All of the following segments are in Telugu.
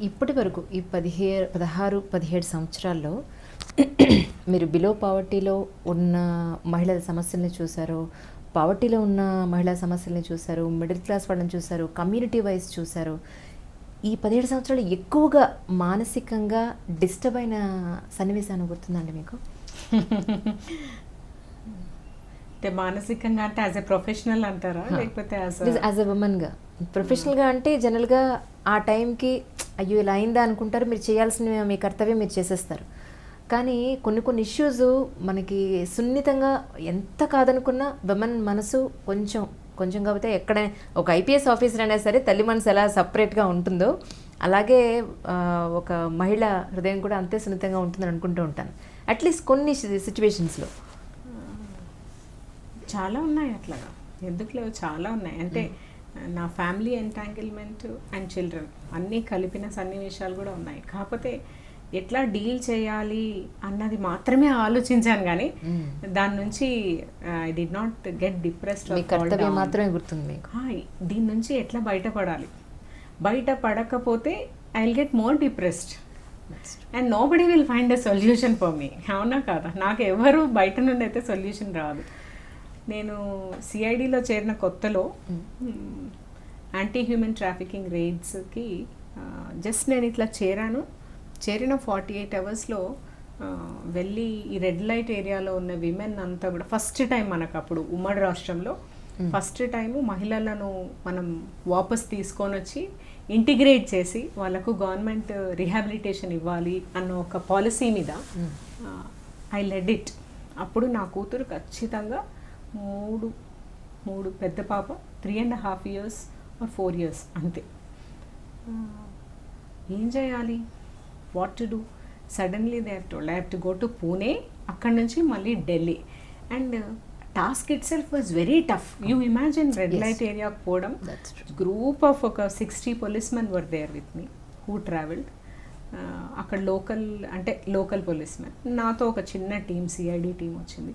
ఇప్పటి వరకు ఈ 16-17 సంవత్సరాల్లో మీరు బిలో పావర్టీలో ఉన్న మహిళల సమస్యల్ని చూశారు, పావర్టీలో ఉన్న మహిళా సమస్యల్ని చూశారు, మిడిల్ క్లాస్ వాళ్ళని చూశారు, కమ్యూనిటీ వైజ్ చూశారు. ఈ 17 సంవత్సరాలు ఎక్కువగా మానసికంగా డిస్టర్బ్ అయిన సన్నివేశాన్ని గుర్తుందండి మీకు? అంటే మానసికంగా అంటే యాజ్ ఎ ప్రొఫెషనల్ అంటారా, లేకపోతే యాజ్ ఎ ఉమెన్గా? ప్రొఫెషనల్గా అంటే జనరల్గా ఆ టైంకి అయ్యో ఇలా అయిందా అనుకుంటారు, మీరు చేయాల్సిన మీ కర్తవ్యం మీరు చేసేస్తారు. కానీ కొన్ని ఇష్యూస్ మనకి సున్నితంగా ఎంత కాదనుకున్నా విమెన్ మనసు కొంచెం కాకపోతే ఎక్కడ ఒక ఐపీఎస్ ఆఫీసర్ అయినా సరే తల్లి మనసు ఎలా సపరేట్గా ఉంటుందో అలాగే ఒక మహిళ హృదయం కూడా అంతే సున్నితంగా ఉంటుందని అనుకుంటూ ఉంటాను. అట్లీస్ట్ కొన్ని సిచ్యువేషన్స్లో. చాలా ఉన్నాయి అట్లాగా, ఎందుకు లేవు, చాలా ఉన్నాయి. అంటే నా ఫ్యామిలీ ఎంటాంగిల్మెంట్ అండ్ చిల్డ్రన్ అన్నీ కలిపిన సన్నివేశాలు కూడా ఉన్నాయి. కాకపోతే ఎట్లా డీల్ చేయాలి అన్నది మాత్రమే ఆలోచించాను, కానీ దాని నుంచి I did not get depressed. మాత్రమే గుర్తుంది మీకు. దీని నుంచి ఎట్లా బయటపడాలి, బయటపడకపోతే I will get more depressed and nobody will find a solution for me. అవునా కాదా? నాకు ఎవరు బయట నుండి అయితే సొల్యూషన్ రాదు. నేను సిఐడిలో చేరిన కొత్తలో యాంటీ హ్యూమన్ ట్రాఫికింగ్ రేడ్స్కి జస్ట్ నేను ఇట్లా చేరిన 48 అవర్స్లో వెళ్ళి ఈ రెడ్ లైట్ ఏరియాలో ఉన్న విమెన్ అంతా కూడా ఫస్ట్ టైం మనకు అప్పుడు ఉమ్మడి రాష్ట్రంలో ఫస్ట్ టైము మహిళలను మనం వాపస్ తీసుకొని వచ్చి ఇంటిగ్రేట్ చేసి వాళ్ళకు గవర్నమెంట్ రిహాబిలిటేషన్ ఇవ్వాలి అన్న ఒక పాలసీ మీద ఐ లెడ్ ఇట్. అప్పుడు నా కూతురు ఖచ్చితంగా మూడు పెద్ద పాప 3.5 years or 4 years అంతే. ఏం చేయాలి, what to do? Suddenly they have to go to Pune, అక్కడి నుంచి మళ్ళీ Delhi. And task itself was very tough. You imagine red light ఏరియాకి పోవడం, గ్రూప్ ఆఫ్ ఒక 60 policemen were there with me who travelled. అక్కడ లోకల్ పోలీస్మెన్, నాతో ఒక చిన్న టీం సిఐడి టీం వచ్చింది.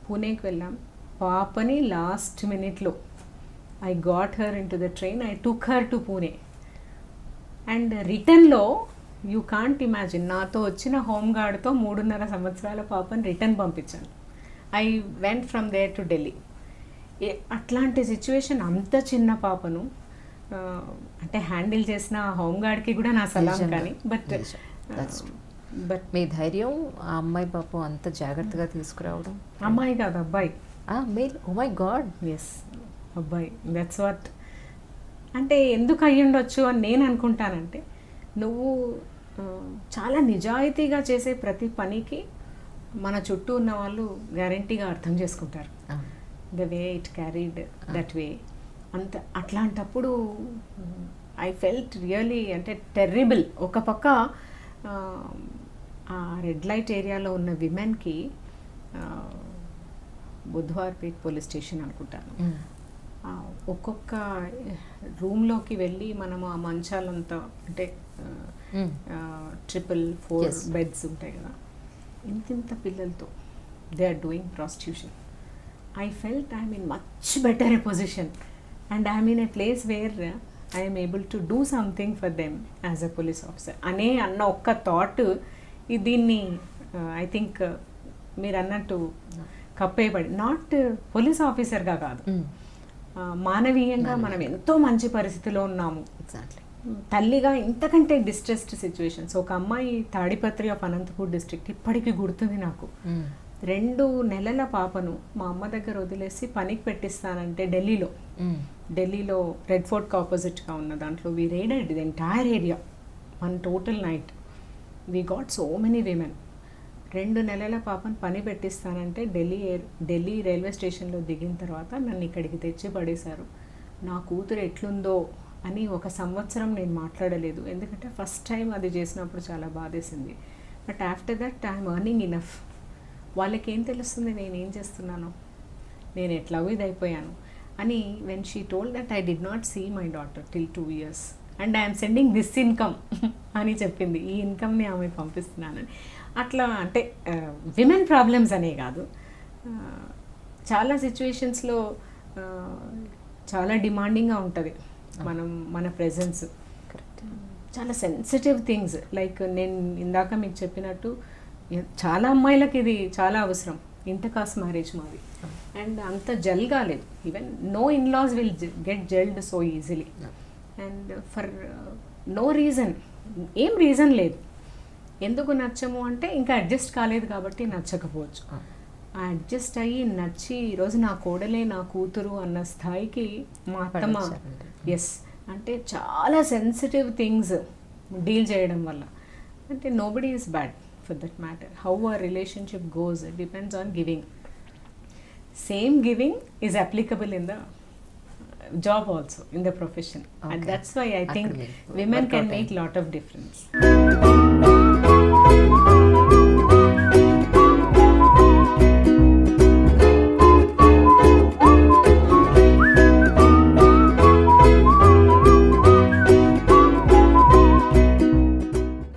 పూణేకి వెళ్ళాం. పాపని లాస్ట్ మినిట్లో I got her into the train, I took her to Pune. And రిటర్న్లో యూ కాంట్ ఇమాజిన్, నాతో వచ్చిన హోంగార్డ్తో 3.5 సంవత్సరాల పాపని రిటర్న్ పంపించాను. I went from there to Delhi. అట్లాంటి సిచ్యువేషన్, అంత చిన్న పాపను అంటే హ్యాండిల్ చేసిన హోంగార్డ్కి కూడా నా సలాం. కానీ బట్ మీ ధైర్యం, ఆ అమ్మాయి పాపం అంత జాగ్రత్తగా తీసుకురావడం. అమ్మాయి కాదు, అబ్బాయి. Male. Oh my God. Yes, అబ్బాయి. That's what. అంటే ఎందుకు అయ్యుండొచ్చు అని నేను అనుకుంటానంటే, నువ్వు చాలా నిజాయితీగా చేసే ప్రతి పనికి మన చుట్టూ ఉన్న వాళ్ళు గ్యారంటీగా అర్థం చేసుకుంటారు. The way it carried that way. అట్లాంటప్పుడు ఐ ఫెల్ట్ రియలీ అంటే టెర్రిబుల్. ఒక పక్క ఆ రెడ్ లైట్ ఏరియాలో ఉన్న విమెన్కి బుధవార్పేట్ పోలీస్ స్టేషన్ అనుకుంటాను, ఒక్కొక్క రూమ్లోకి వెళ్ళి మనము ఆ మంచాలంతా అంటే 4 బెడ్స్ ఉంటాయి కదా, ఇంత పిల్లలతో they are doing prostitution. I felt I'm in much better a position and I'm in a place where I'm able to do something for them as a police officer అన్న ఒక్క థాట్ దీన్ని ఐ థింక్ మీరు అన్నట్టు కప్పేయబడి, నాట్ పోలీస్ ఆఫీసర్గా కాదు, మానవీయంగా మనం ఎంతో మంచి పరిస్థితిలో ఉన్నాము. ఎగ్జాక్ట్లీ. తల్లిగా ఇంతకంటే డిస్ట్రెస్డ్ సిచ్యువేషన్స్. ఒక అమ్మాయి తాడిపత్రి ఆఫ్ అనంతపూర్ డిస్ట్రిక్ట్ ఇప్పటికీ గుర్తుంది నాకు. 2 నెలల పాపను మా అమ్మ దగ్గర వదిలేసి పనికి పెట్టిస్తానంటే ఢిల్లీలో రెడ్ ఫోర్ట్కి ఆపోజిట్గా ఉన్న దాంట్లో we raided the entire area one total night. We got so many women. 2 నెలల పాపను పని పెట్టిస్తానంటే ఢిల్లీ రైల్వే స్టేషన్లో దిగిన తర్వాత నన్ను ఇక్కడికి తెచ్చి పడేశారు. నా కూతురు ఎట్లుందో అని 1 సంవత్సరం నేను మాట్లాడలేదు, ఎందుకంటే ఫస్ట్ టైం అది చేసినప్పుడు చాలా బాధేసింది. But after that I'm earning enough. వాళ్ళకి ఏం తెలుస్తుంది నేనేం చేస్తున్నాను, నేను ఎట్లాగో ఇది అయిపోయాను అని. When she told that I did not see my daughter till 2 years and I'm sending this income అని చెప్పింది. ఈ ఇన్కమ్ని ఆమెకు పంపిస్తున్నానని. అట్లా అంటే విమెన్ ప్రాబ్లమ్స్ అనే కాదు, చాలా సిచ్యువేషన్స్లో చాలా డిమాండింగ్గా ఉంటుంది మన ప్రెజెన్స్. చాలా సెన్సిటివ్ థింగ్స్. లైక్ నేను ఇందాక మీకు చెప్పినట్టు చాలా అమ్మాయిలకి ఇది చాలా అవసరం. ఇంటర్ కాస్ట్ మ్యారేజ్ మాది, అండ్ అంత జెల్ కాలేదు. Even no inlaws will get gelled so easily, and for no reason, ఏం రీజన్ లేదు. ఎందుకు నచ్చము అంటే ఇంకా అడ్జస్ట్ కాలేదు కాబట్టి నచ్చకపోవచ్చు. ఆ అడ్జస్ట్ అయ్యి నచ్చి ఈరోజు నా కోడలే నా కూతురు అన్న స్థాయికి మా అత్తమ్మ, ఎస్, అంటే చాలా సెన్సిటివ్ థింగ్స్ డీల్ చేయడం వల్ల. అంటే nobody is bad for that matter. How a relationship goes depends on giving. Same giving is applicable in the job also, in the profession. Okay. And that's why I think women can make lot of difference.